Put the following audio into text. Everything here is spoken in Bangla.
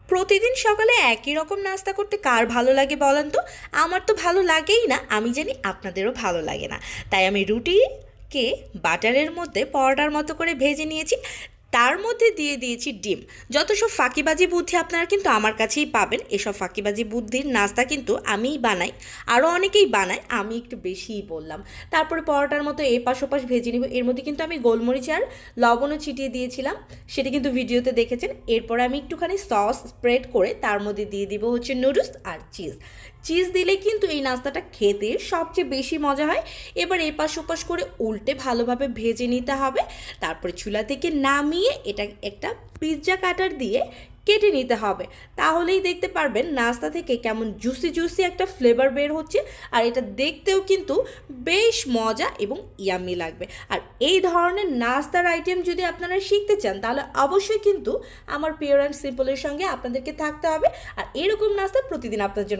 প্রতিদিন সকালে একই রকম নাস্তা করতে কার ভালো লাগে বলেন তো? আমার তো ভালো লাগেই না, আমি জানি আপনাদেরও ভালো লাগে না। তাই আমি রুটিকে বাটারের মধ্যে পরোটার মতো করে ভেজে নিয়েছি, তার মধ্যে দিয়ে দিয়েছি ডিম। যত সব ফাঁকিবাজি বুদ্ধি আপনারা কিন্তু আমার কাছেই পাবেন। এসব ফাঁকিবাজি বুদ্ধির নাস্তা কিন্তু আমিই বানাই, আরও অনেকেই বানায়, আমি একটু বেশিই বললাম। তারপরে পরোটার মতো এপাশ ওপাশ ভেজে নিব। এর মধ্যে কিন্তু আমি গোলমরিচ আর লবণও ছিটিয়ে দিয়েছিলাম, সেটা কিন্তু ভিডিওতে দেখেছেন। এরপর আমি একটুখানি সস স্প্রেড করে তার মধ্যে দিয়ে দিব হচ্ছে নুডলস আর চিজ। চিজ দিলে কিন্তু এই নাস্তাটা খেতে সবচেয়ে বেশি মজা হয়। এবার এপাশ ওপাশ করে উল্টে ভালোভাবে ভেজে নিতে হবে। তারপরে চুলা থেকে নামিয়ে এটা একটা পিৎজা কাটার দিয়ে কেটে নিতে হবে। তাহলেই দেখতে পারবেন নাস্তা থেকে কেমন জুসি জুসি একটা ফ্লেভার বের হচ্ছে, আর এটা দেখতেও কিন্তু বেশ মজা এবং ইয়ামি লাগবে। আর এই ধরনের নাস্তার আইটেম যদি আপনারা শিখতে চান তাহলে অবশ্যই কিন্তু আমার পিওর অ্যান্ড সিম্পলের সঙ্গে আপনাদেরকে থাকতে হবে। আর এরকম নাস্তা প্রতিদিন আপনাদের জন্য